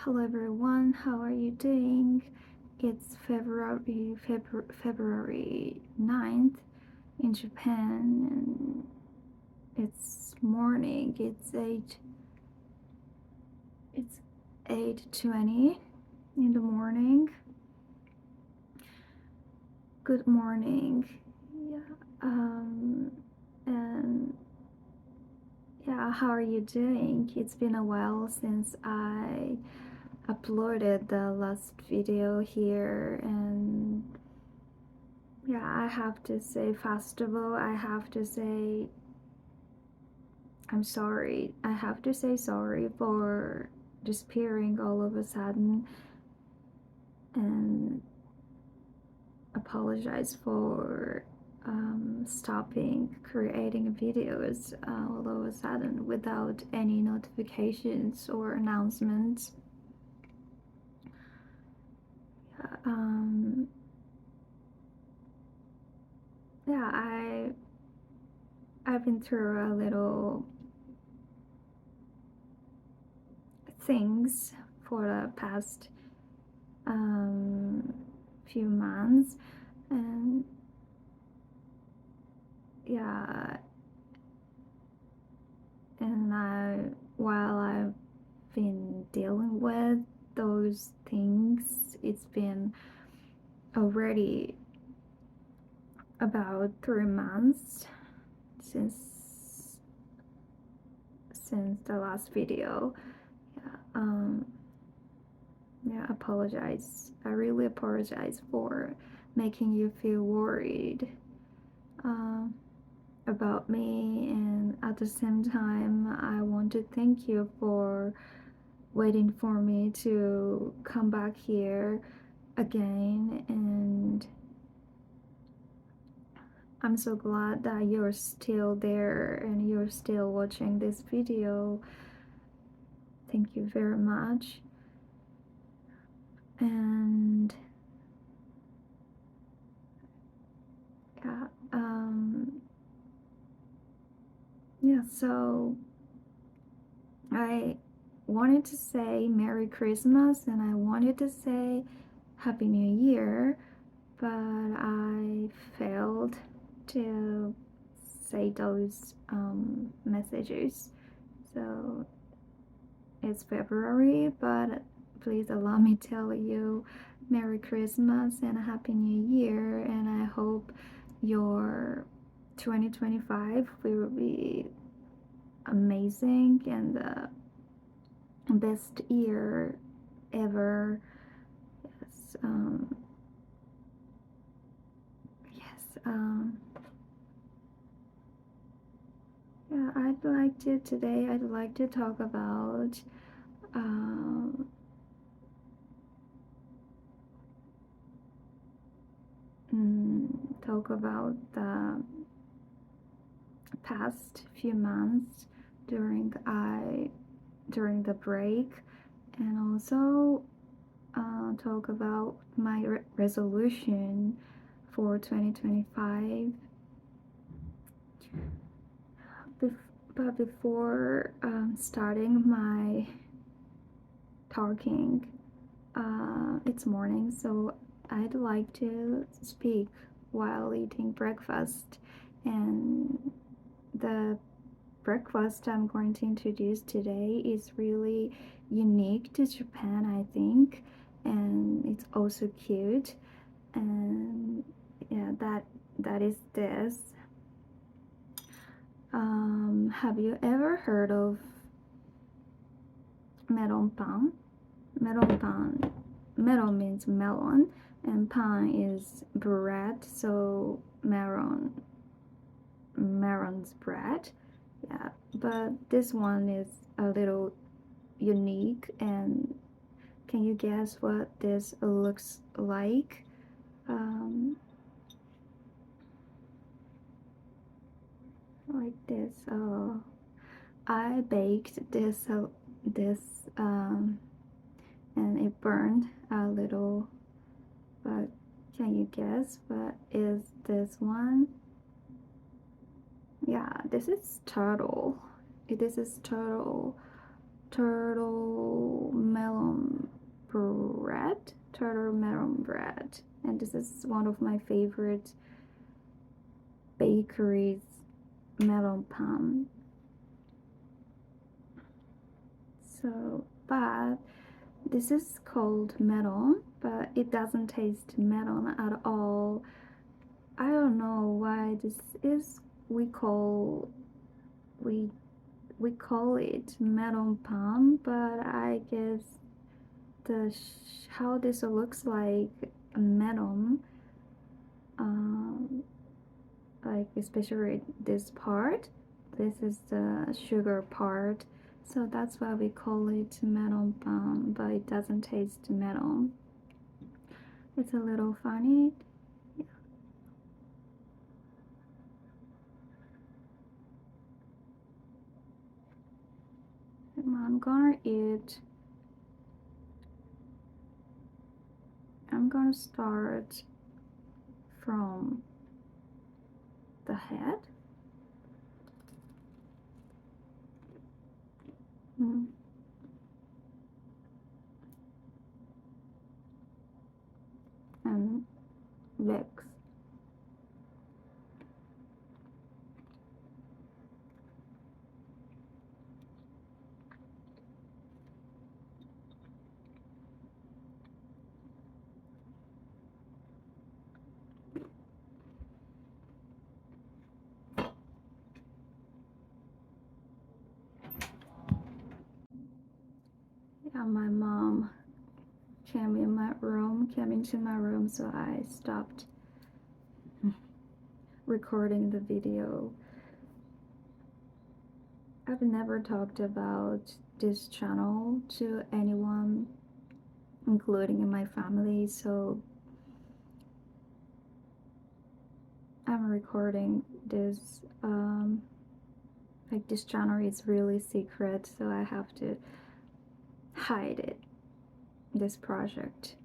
Hello everyone, how are you doing? It's February 9th in Japan, and it's morning. It's 8:20 in the morning. Good morning. How are you doing? It's been a while since I uploaded the last video here, and I have to say, first of all, I have to say I'm sorry. I have to say sorry for disappearing all of a sudden, and apologize for stopping creating videos all of a sudden without any notifications or announcements. I've been through a little things for the past few months, and while I've been dealing with those things, it's been already about 3 months since the last video. Apologize. I really apologize for making you feel worried about me, and at the same time I want to thank you for waiting for me to come back here again, and I'm so glad that you're still there and you're still watching this video. Thank you very much. And so I wanted to say Merry Christmas, and I wanted to say Happy New Year, but I failed to say those messages. So it's February, but please allow me to tell you Merry Christmas and a Happy New Year, and I hope your 2025 will be amazing and the best year ever. I'd like to talk about the past few months during the break, and also talk about my resolution for 2025. But before starting my talking, it's morning, so I'd like to speak while eating breakfast, and the breakfast I'm going to introduce today is really unique to Japan, I think, and it's also cute, and that is this. Have you ever heard of meron pan? Meron means melon, and pan is bread, so meron's bread. But this one is a little unique, and can you guess what this looks like? Like this. I baked this and it burned a little, but can you guess what is this one? This is turtle. This is turtle melon turtle melon bread, and this is one of my favorite bakeries melon pan. So, but this is called melon, but it doesn't taste melon at all. I don't know why this is. We call it melon pan, but I guess how this looks like a melon, like especially this part. This is the sugar part, so that's why we call it melon pan, but it doesn't taste melon. It's a little funny. Yeah. I'm gonna start from the head. And legs. Yeah, my mom came into my room, so I stopped recording the video. I've never talked about this channel to anyone, including in my family, so I'm recording this. Like, this channel is really secret, so I have to hide it, this project.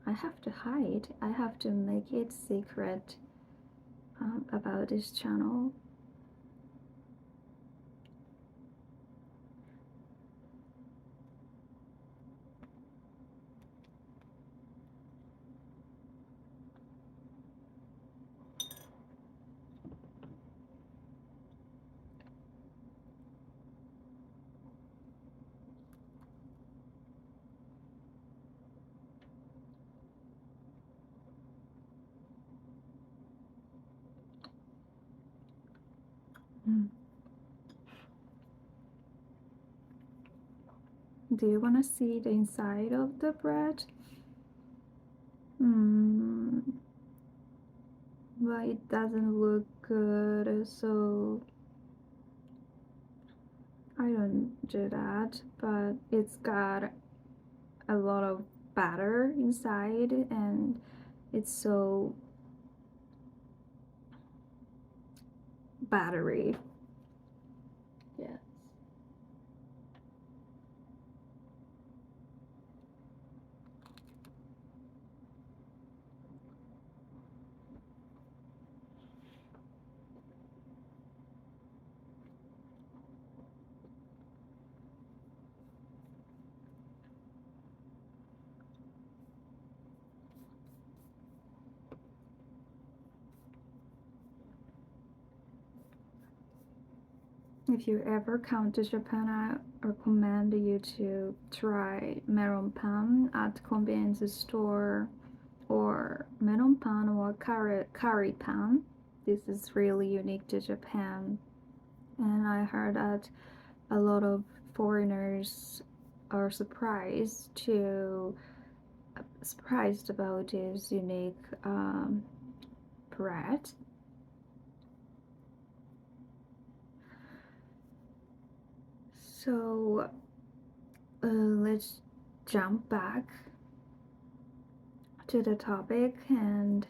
I have to make it secret about this channel. Do you want to see the inside of the bread? But it doesn't look good, so I don't do that. But it's got a lot of batter inside, and it's so battery. Yes. If you ever come to Japan, I recommend you to try melon pan at convenience store, or melon pan or curry pan. This is really unique to Japan, and I heard that a lot of foreigners are surprised about this unique bread. So let's jump back to the topic, and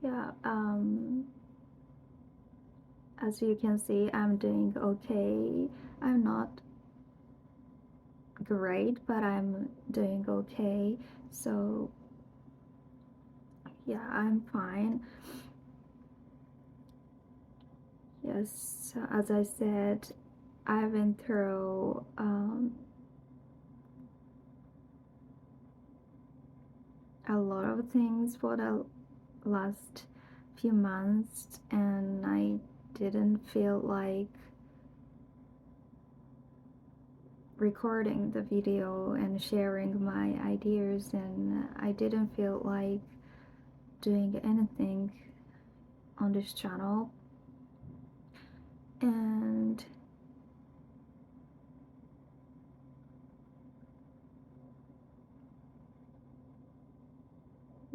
yeah, as you can see, I'm doing okay. I'm not great, but I'm doing okay. So yeah, I'm fine. Yes, as I said, I've been through a lot of things for the last few months, and I didn't feel like recording the video and sharing my ideas, and I didn't feel like doing anything on this channel. And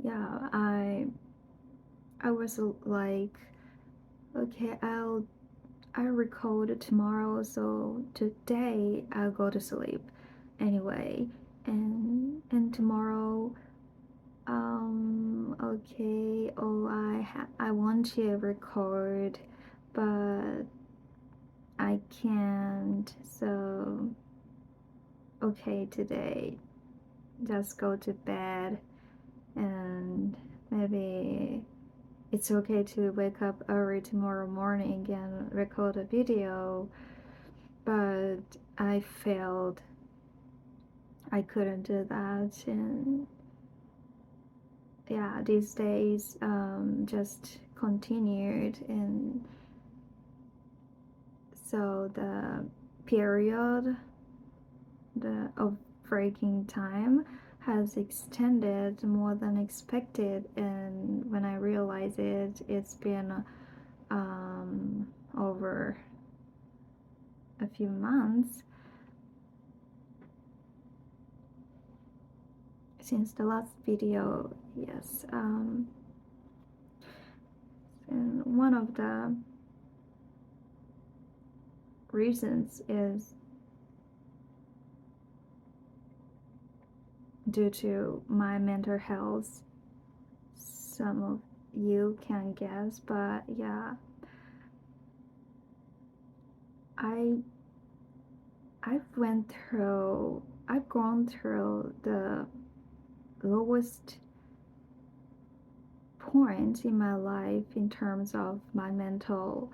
yeah, I was like, okay, I'll record tomorrow, so today I'll go to sleep anyway, and tomorrow, okay, oh, I want to record, but I can't, so okay, today just go to bed, and maybe it's okay to wake up early tomorrow morning and record a video, but I failed. I couldn't do that, and yeah, these days just continued, and so the period of breaking time has extended more than expected, and when I realize it, it's been over a few months since the last video. Yes, and one of the reasons is due to my mental health. Some of you can guess, but yeah, I've gone through the lowest point in my life in terms of my mental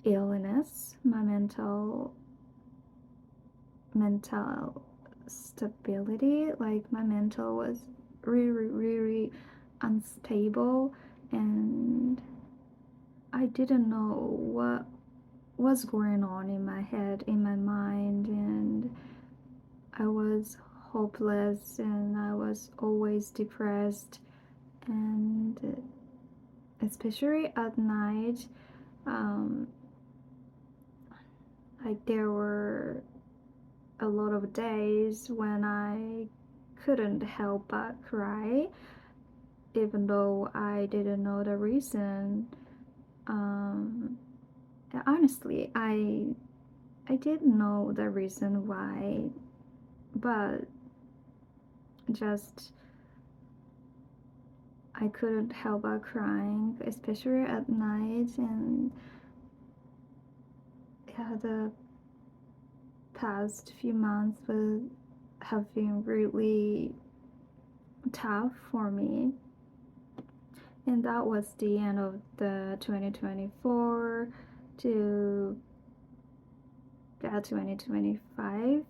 illness, my mental stability. Like my mental was really unstable, and I didn't know what was going on in my head, in my mind, and I was hopeless, and I was always depressed, and especially at night, like there were a lot of days when I couldn't help but cry, even though I didn't know the reason. Honestly, I didn't know the reason why, but just I couldn't help but crying, especially at night. And yeah, the past few months have been really tough for me, and that was the end of the 2024 to 2025,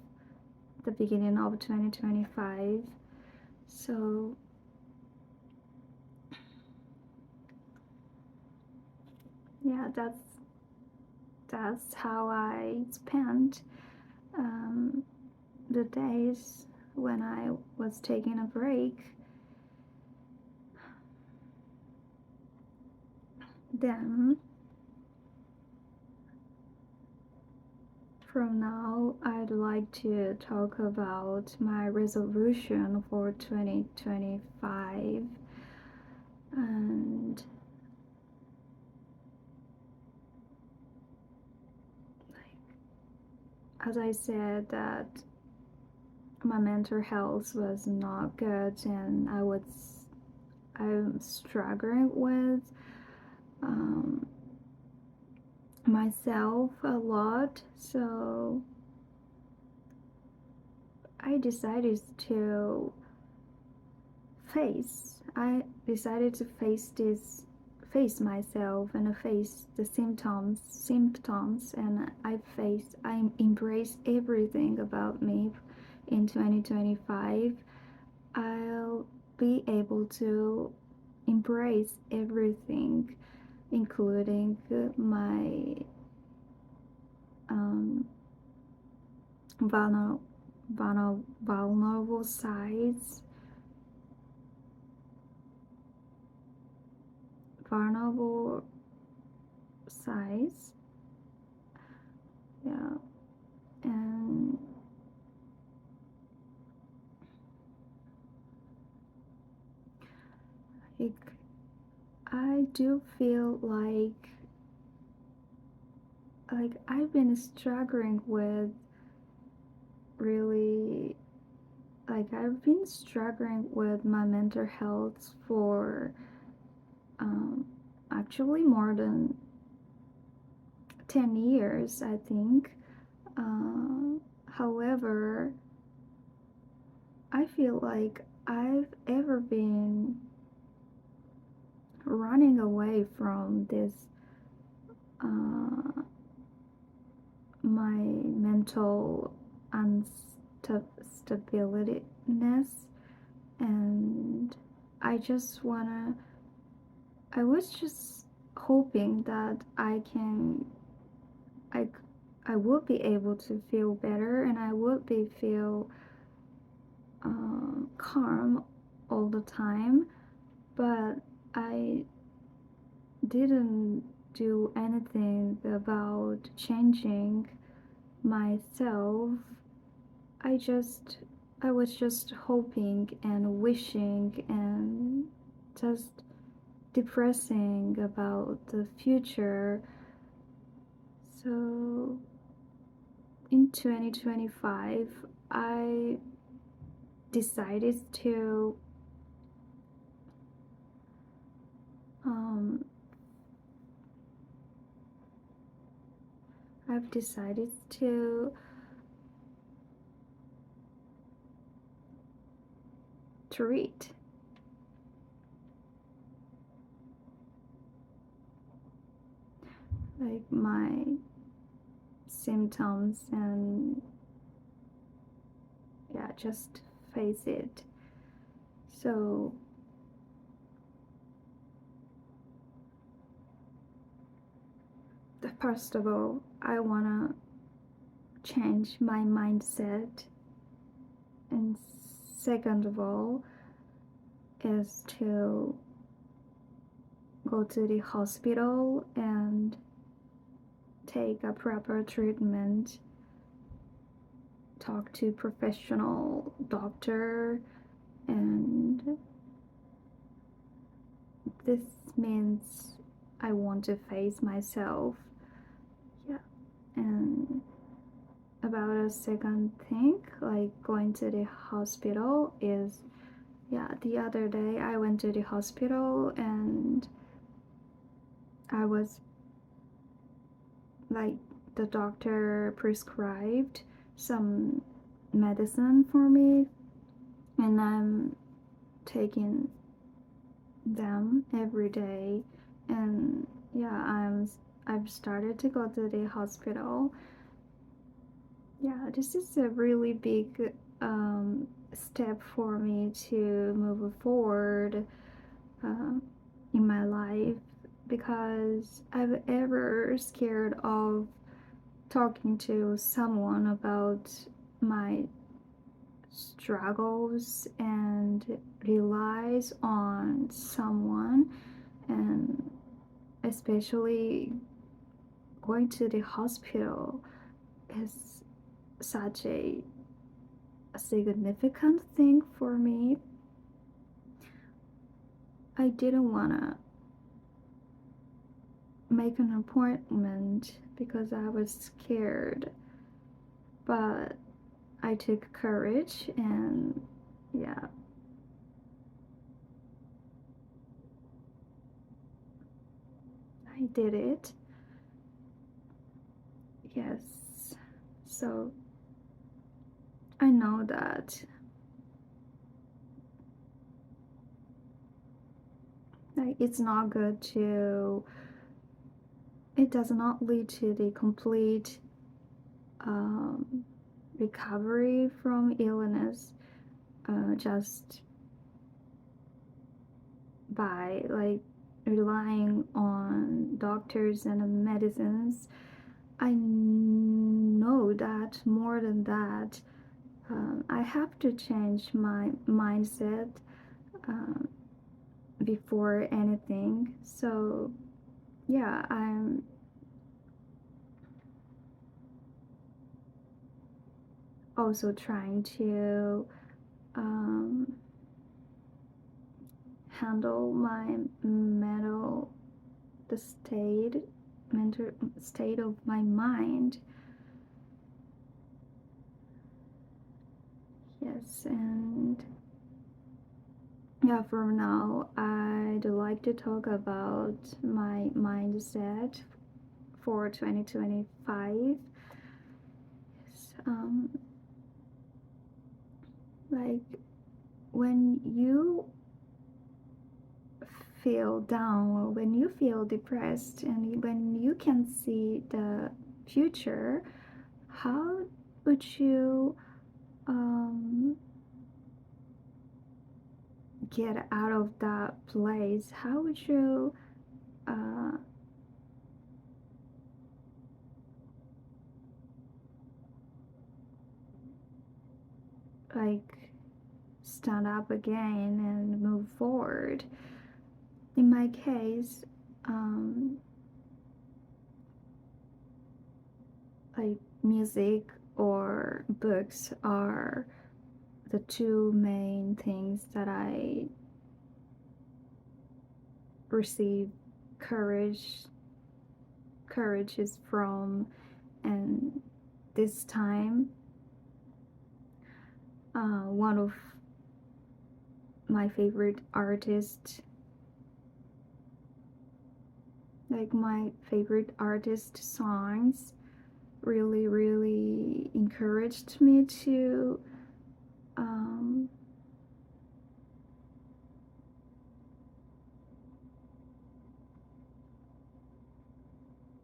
the beginning of 2025. So yeah, that's how I spent the days when I was taking a break. Then from now, I'd like to talk about my resolution for 2025, and as I said, that my mental health was not good, and I'm struggling with myself a lot. So I decided to face this face myself and face the symptoms, and I embrace everything about me. In 2025, I'll be able to embrace everything, including my vulnerable sides, yeah, and I do feel like I've been struggling with really I've been struggling with my mental health for actually more than 10 years, I think. However, I feel like I've ever been running away from this my mental unstabilityness, and I was just hoping that I would be able to feel better, and I would feel calm all the time, but I didn't do anything about changing myself. I was just hoping and wishing and just depressing about the future. So in 2025, I decided to treat my symptoms and just face it. So first of all, I wanna change my mindset, and second of all is to go to the hospital and take a proper treatment, talk to professional doctor, and this means I want to face myself. And about a second thing, going to the hospital, is the other day I went to the hospital and I was the doctor prescribed some medicine for me, and I'm taking them every day, and I've started to go to the hospital. This is a really big step for me to move forward in my life, because I've ever scared of talking to someone about my struggles and relies on someone, and especially going to the hospital is such a significant thing for me. I didn't want to make an appointment because I was scared, but I took courage and I did it. Yes. So I know Like it does not lead to the complete recovery from illness just by like relying on doctors and medicines. I know that more than that, I have to change my mindset before anything. So yeah, I'm also trying to handle my mental state of my mind. Yes, and yeah, for now I'd like to talk about my mindset for 2025. Yes, like when you feel down or when you feel depressed and when you can see the future, how would you get out of that place? How would you like stand up again and move forward? In my case, like music or books are the two main things that I receive courage is from. And this time one of my favorite artists, like my favorite artist songs, really encouraged me to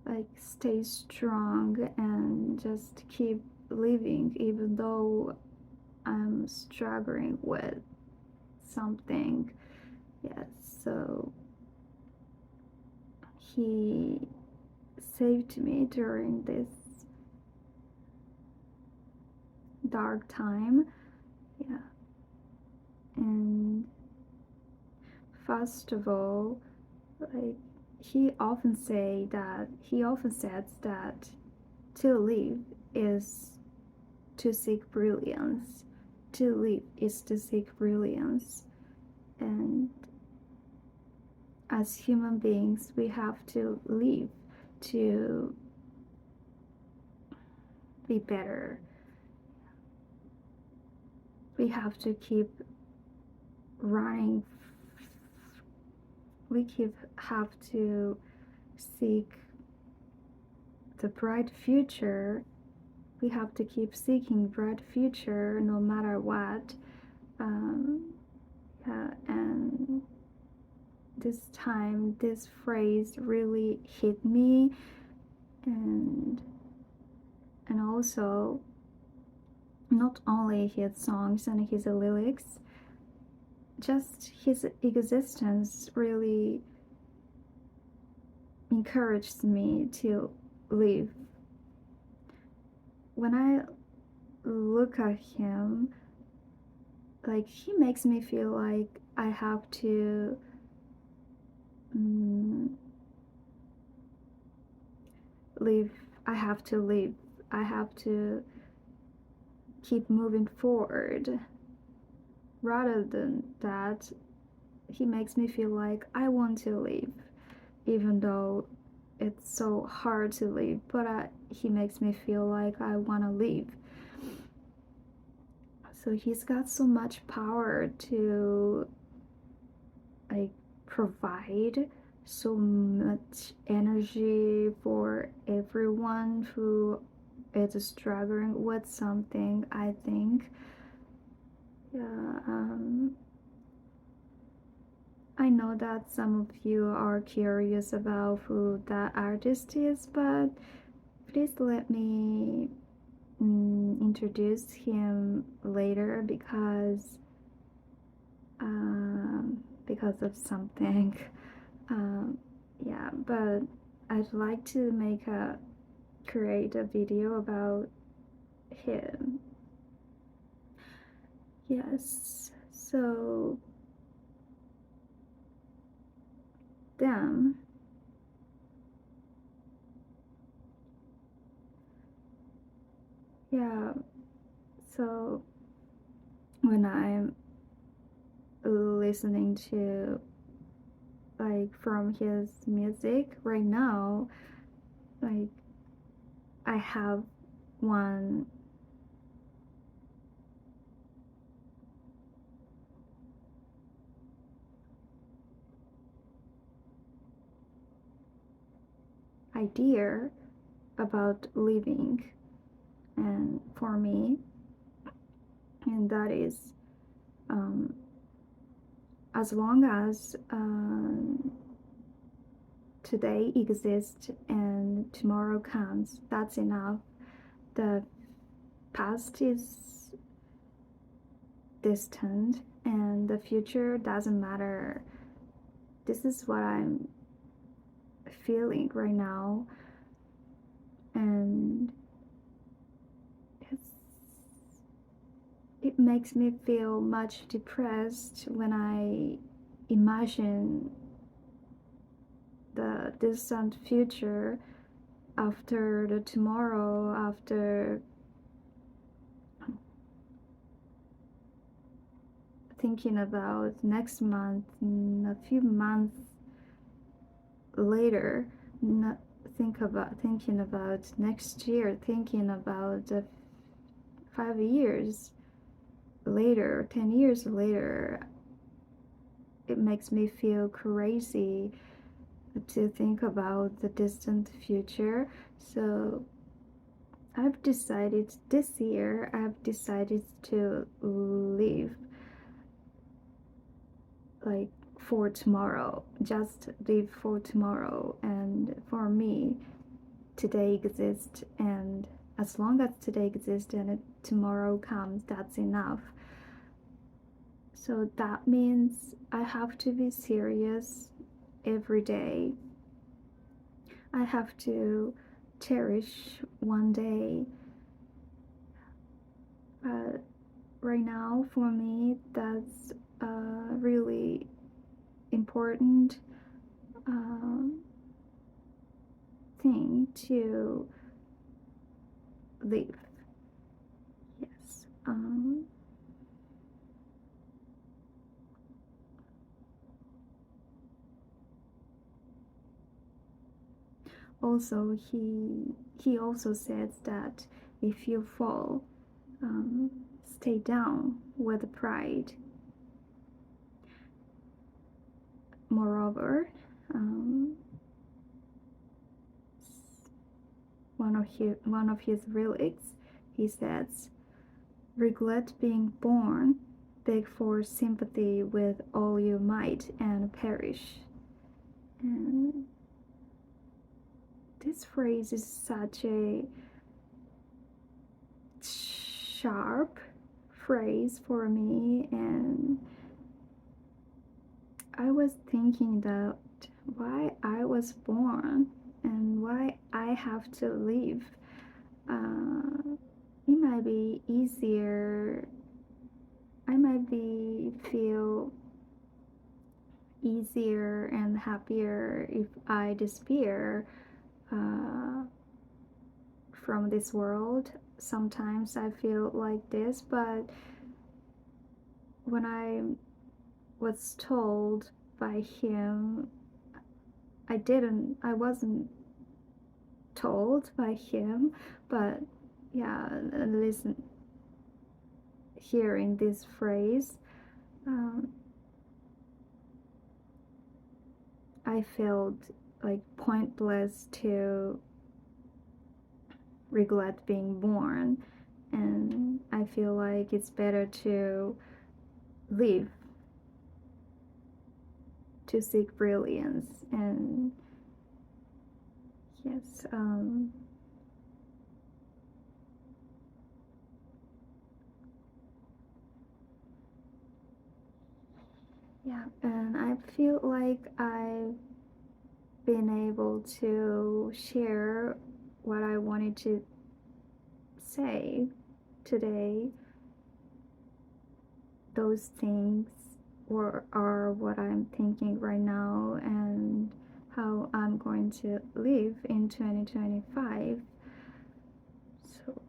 like stay strong and just keep living even though I'm struggling with something. Yes, so he saved me during this dark time. Yeah, and first of all, like he often says that to live is to seek brilliance. To live is to seek brilliance. And as human beings, we have to live to be better. We have to keep running. Have to seek the bright future. We have to keep seeking bright future no matter what. Yeah, and this time this phrase really hit me, and also not only his songs and his lyrics, just his existence really encouraged me to live. When I look at him, like he makes me feel like I have to live. I have to keep moving forward. Rather than that, he makes me feel like I want to live, even though it's so hard to live, but he makes me feel like I want to live. So he's got so much power to like provide so much energy for everyone who is struggling with something, I think. Yeah, I know that some of you are curious about who that artist is, but please let me introduce him later because of something. Yeah, but I'd like to create a video about him. Yes, so then yeah, so when I'm listening to like from his music right now, like I have one idea about living, and for me, and that is as long as today exists and tomorrow comes, that's enough. The past is distant and the future doesn't matter. This is what I'm feeling right now, and it makes me feel much depressed when I imagine the distant future after the tomorrow, after thinking about next month, a few months later, not thinking about next year, thinking about 5 years later, 10 years later. It makes me feel crazy to think about the distant future. So I've decided this year, to live like for tomorrow, just live for tomorrow. And for me, today exists, and as long as today exists and tomorrow comes, that's enough. So that means I have to be serious every day. I have to cherish one day. But right now, for me, that's a really important thing to live. Yes. Also, he also says that if you fall, stay down with pride. Moreover, one of his lyrics, he says, "Regret being born, beg for sympathy with all you might, and perish." And this phrase is such a sharp phrase for me, and I was thinking that why I was born and why I have to live. It might be easier. I might feel easier and happier if I disappear from this world. Sometimes I feel like this, but when I was told by him, I wasn't told by him, but yeah, listen, hearing this phrase, I felt like pointless to regret being born, and I feel like it's better to live to seek brilliance. And yes, yeah, and I feel like I've been able to share what I wanted to say today. Those things are what I'm thinking right now and how I'm going to live in 2025. So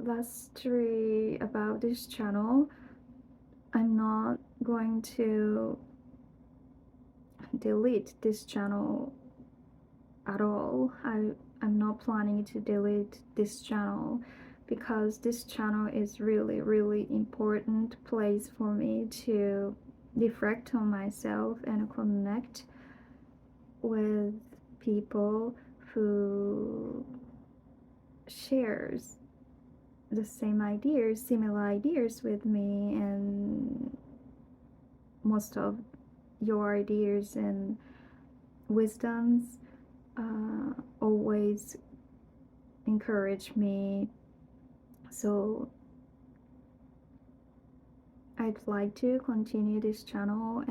lastly about this channel, I'm not going to delete this channel at all. I'm not planning to delete this channel because this channel is really important place for me to reflect on myself and connect with people who shares the same ideas, similar ideas with me, and most of your ideas and wisdoms always encourage me. So I'd like to continue this channel,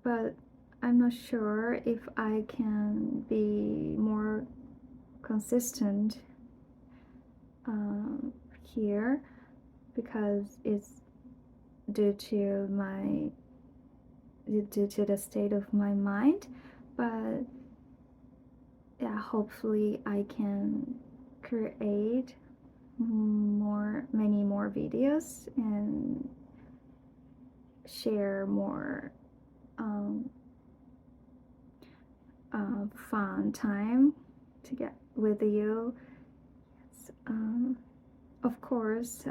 but I'm not sure if I can be more consistent here because it's due to the state of my mind. But yeah, hopefully I can create many more videos and share more fun time to get with you. Yes, of course,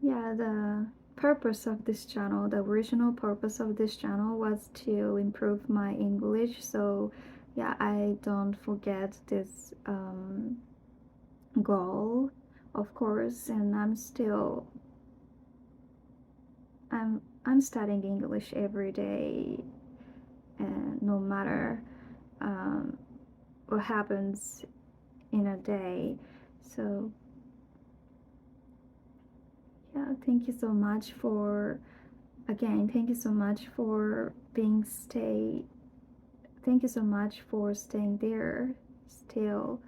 yeah, the purpose of this channel, the original purpose of this channel was to improve my English. So yeah, I don't forget this goal, of course, and I'm studying English every day, and no matter what happens in a day. So yeah, thank you so much for thank you so much for thank you so much for staying there still.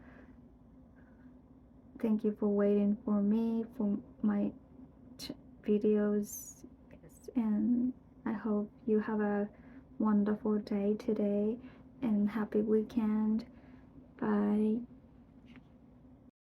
Thank you for waiting for me for my videos. Yes, and I hope you have a wonderful day today and happy weekend. Bye.